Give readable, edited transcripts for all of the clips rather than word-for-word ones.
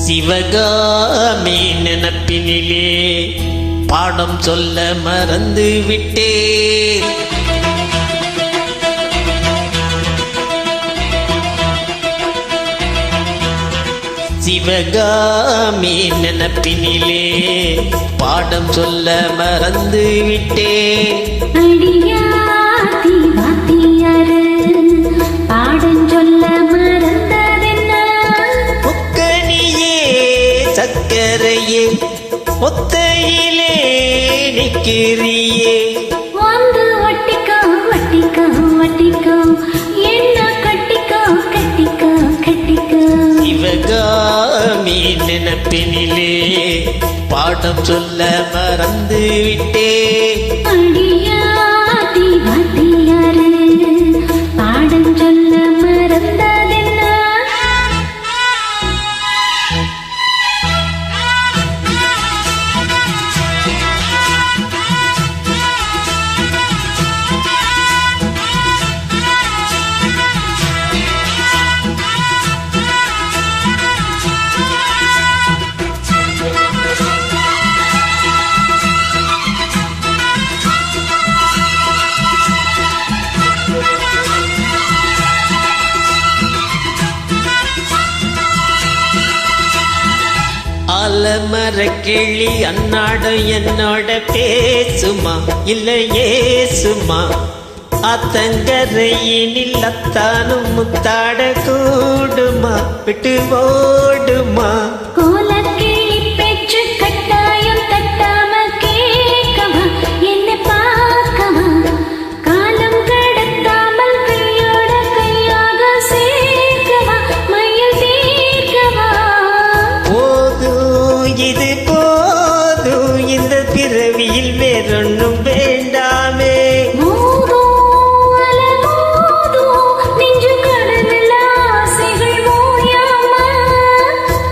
சிவகாமி நினப்பினிலே பாடம் சொல்ல மறந்து விட்டேன். சிவகாமி நினப்பினிலே பாடம் சொல்ல மறந்து விட்டேன். சக்கரையே ஒத்தையிலே நிற்கிறியே வந்து ஒட்டிக்கோ ஒட்டிக்கோ ஒட்டிக்கோ என்ன கட்டிக்கோ கட்டிக்கோ கட்டிக்கோ. சிவகாமி நினப்பினிலே பாடம் சொல்ல மறந்து விட்டேன். அடியாத்தி வாத்தியாரு பாடம் சொல்ல மறந்ததென்ன? ஆலமர கிளி அன்னாடம் என்னோட பேசுமா இல்லையே சும்மா? அத்தங்கரையினில் அத்தானும் முத்தாட கூடுமா விட்டு ஓடுமா? கோலக்கிளி பேச்சு கட்டாயம் தட்டாம கேட்கவா என்ன பார்க்கவா? காலம் கடத்தாமல் கையோட கையாக சேர்க்கவா மயில் தீர்க்கவா? இது போதும் இந்த பிறவியில் வேறொன்னும் வேண்டாமே.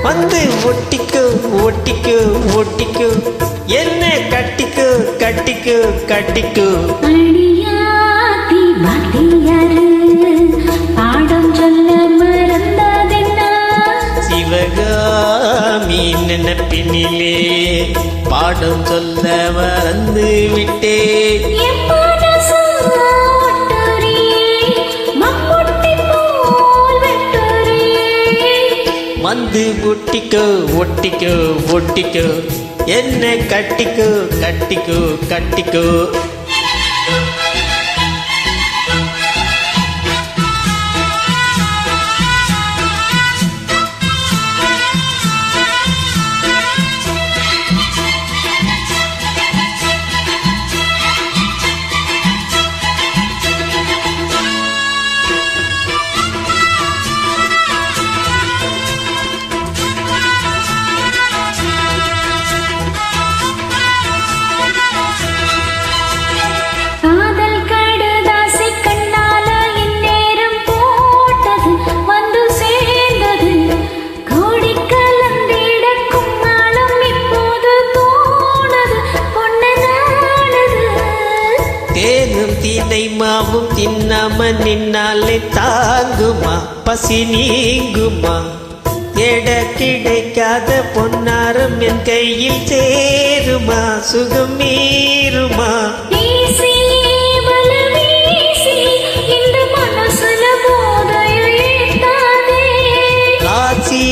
வந்து ஒட்டிக்கோ ஒட்டிக்கோ ஒட்டிக்கோ என்ன கட்டிக்கோ கட்டிக்கோ கட்டிக்கோ. அடியாத்தி வாத்தியாரு பாடம் சொல்ல மறந்ததென்ன? சிவகாமி நினப்பினிலே பாடம் சொல்ல மறந்து விட்டேன். வந்து ஒட்டிக்கோ ஒட்டிக்கோ ஒட்டிக்கோ என்ன கட்டிக்கோ கட்டிக்கோ கட்டிக்கோ. தீனை மாவும் தின்னாம நின்னாலே தாங்குமா பசி நீங்குமா? எட கிடைக்காத பொன்னாரம் என் கையில் சேருமா சுகம் மீறுமா? ராசி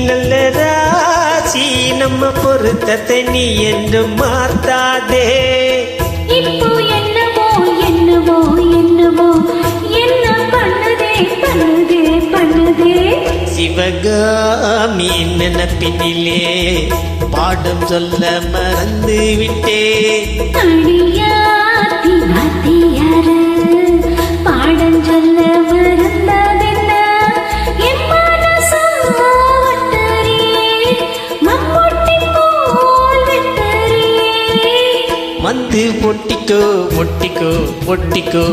நல்ல ராசி நம்ம பொருத்தத்தை நீ என்று மாத்தாதே. இப்போ என்னவோ என்னவோ என்னவோ என்ன பண்ணுதே பண்ணுதே பண்ணுதே. சிவகாமி நினப்பினிலே பாடம் சொல்ல மறந்து விட்டேன். அடியாத்தி வாத்தியாரு பாடம் சொல்ல மறந்ததென்ன? என் மனசு ஒட்டறியே மம்முட்டி போல் வெட்டறியே. வந்து ஒட்டிக்கோ ஒட்டிக்கோ ஒட்டிக்கோ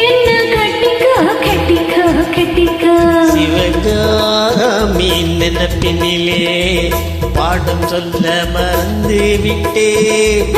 என்ன கட்டிக்கோ கட்டிக்கோ கட்டிக்கோ. சிவகாமி நினப்பினிலே பாடம் சொல்ல மறந்து விட்டேன்.